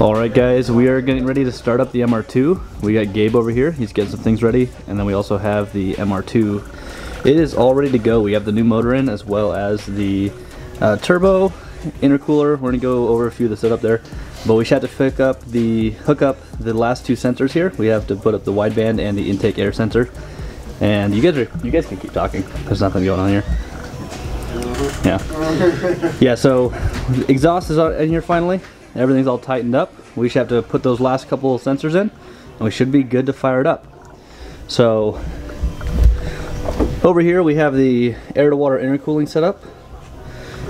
Alright guys, we are getting ready to start up the MR2. We got Gabe over here, he's getting some things ready, and then we also have the MR2. It is all ready to go. We have the new motor in as well as the turbo, intercooler. We're going to go over a few of the setup there, but we should have to hook up the last two sensors here. We have to put up the wideband and the intake air sensor. And you guys can keep talking. There's nothing going on here. Yeah. Yeah, so exhaust is in here finally. Everything's all tightened up. We should have to put those last couple of sensors in, and we should be good to fire it up. So over here we have the air to water intercooling setup.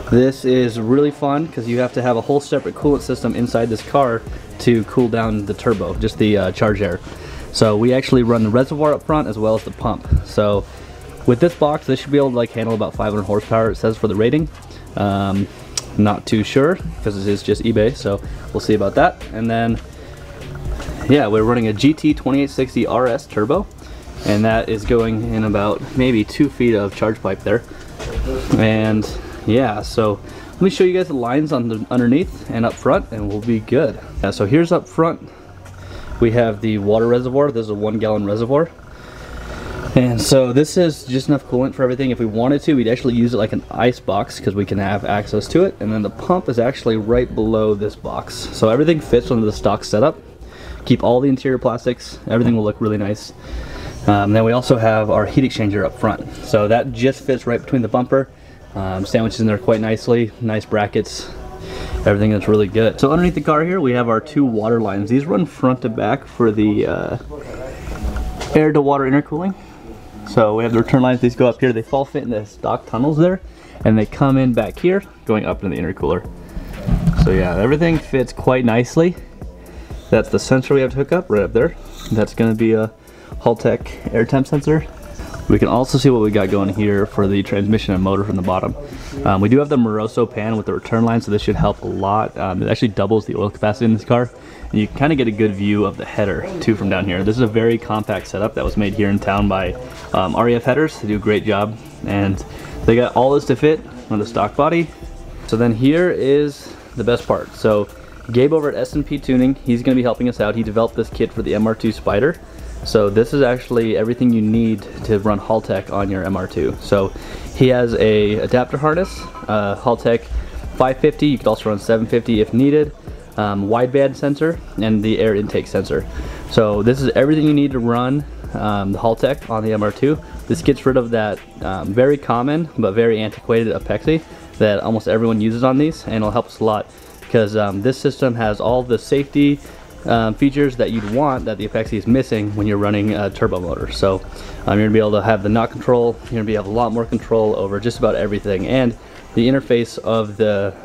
This is really fun because you have to have a whole separate coolant system inside this car to cool down the turbo, just the charge air. So we actually run the reservoir up front as well as the pump. So with this box, this should be able to handle about 500 horsepower, it says for the rating. Not too sure because it is just eBay, so we'll see about that. And then yeah, we're running a GT 2860 RS turbo, and that is going in about maybe 2 feet of charge pipe there. And yeah, so let me show you guys the lines on the underneath and up front, and we'll be good. Yeah, so here's up front. We have the water reservoir. This is a 1 gallon reservoir. And so this is just enough coolant for everything. If we wanted to, we'd actually use it like an ice box because we can have access to it. And then the pump is actually right below this box. So everything fits under the stock setup. Keep all the interior plastics. Everything will look really nice. Then we also have our heat exchanger up front. So that just fits right between the bumper. Sandwiches in there quite nicely. Nice brackets. Everything is really good. So underneath the car here, we have our 2 water lines. These run front to back for the air to water intercooling. So we have the return lines. These go up here. They fall fit in the stock tunnels there, and they come in back here, going up into the intercooler. So yeah, everything fits quite nicely. That's the sensor we have to hook up right up there. That's going to be a Haltech air temp sensor. We can also see what we got going here for the transmission and motor from the bottom. We do have the Moroso pan with the return line, so this should help a lot. It actually doubles the oil capacity in this car, and you kind of get a good view of the header too from down here. This is a very compact setup that was made here in town by REF Headers. They do a great job, and they got all this to fit on the stock body. So then here is the best part. So Gabe over at S&P Tuning, he's going to be helping us out. He developed this kit for the MR2 Spyder. So this is actually everything you need to run Haltech on your MR2. So he has a adapter harness, Haltech 550. You could also run 750 if needed. Wideband sensor and the air intake sensor. So this is everything you need to run the Haltech on the MR2. This gets rid of that very common but very antiquated epoxy that almost everyone uses on these, and it'll help us a lot because this system has all the safety features that you'd want that the epoxy is missing when you're running a turbo motor. So you're going to be able to have the knock control. You're going to have a lot more control over just about everything, and the interface of the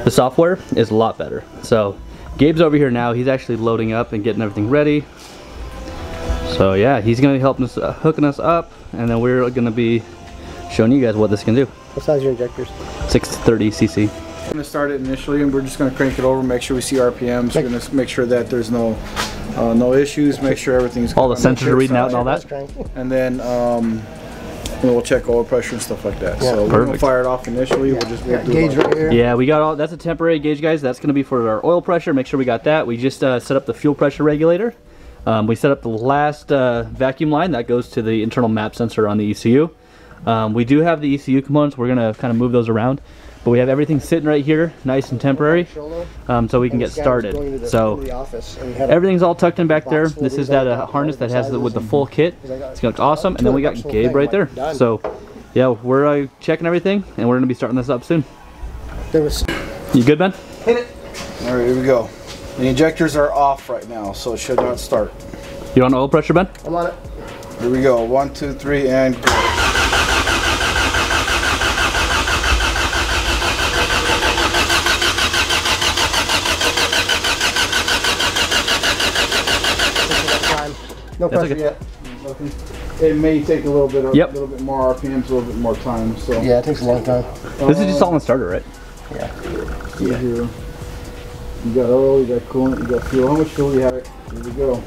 software is a lot better. So Gabe's over here now. He's actually loading up and getting everything ready. So yeah, he's going to be helping us hooking us up, and then we're going to be showing you guys what this can do. What size are your injectors? 630 cc. I'm going to start it initially, and we're just going to crank it over, make sure we see RPMs. We're going to make sure that there's no issues, make sure everything's all the sensors are reading out and all that. And then we'll check oil pressure and stuff like that. Yeah. So we're going to fire it off initially. We'll just do gauge right here. Yeah, we got all. That's a temporary gauge, guys. That's going to be for our oil pressure. Make sure we got that. We just set up the fuel pressure regulator. We set up the last vacuum line that goes to the internal map sensor on the ECU. We do have the ECU components. We're going to kind of move those around. But we have everything sitting right here, nice and temporary, so we can get started. So everything's all tucked in back there. This is that harness that has with the full kit. It's going to look awesome. And then we got Gabe right there. So yeah, we're checking everything, and we're going to be starting this up soon. You good, Ben? Hit it. All right, here we go. The injectors are off right now, so it should not start. You on oil pressure, Ben? I'm on it. Here we go. 1, 2, 3, and go. No pressure yet. It may take a little bit, little bit more RPMs, a little bit more time. So yeah, it takes a long time. This is just all in starter, right? Yeah. Yeah. You got oil, you got coolant, you got fuel. How much fuel do you have? Here we go.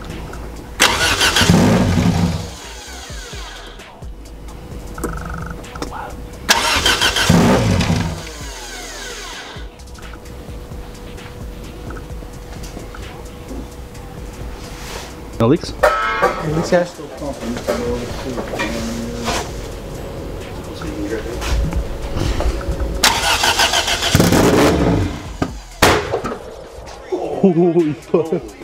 No leaks? These guys? Holy fuck.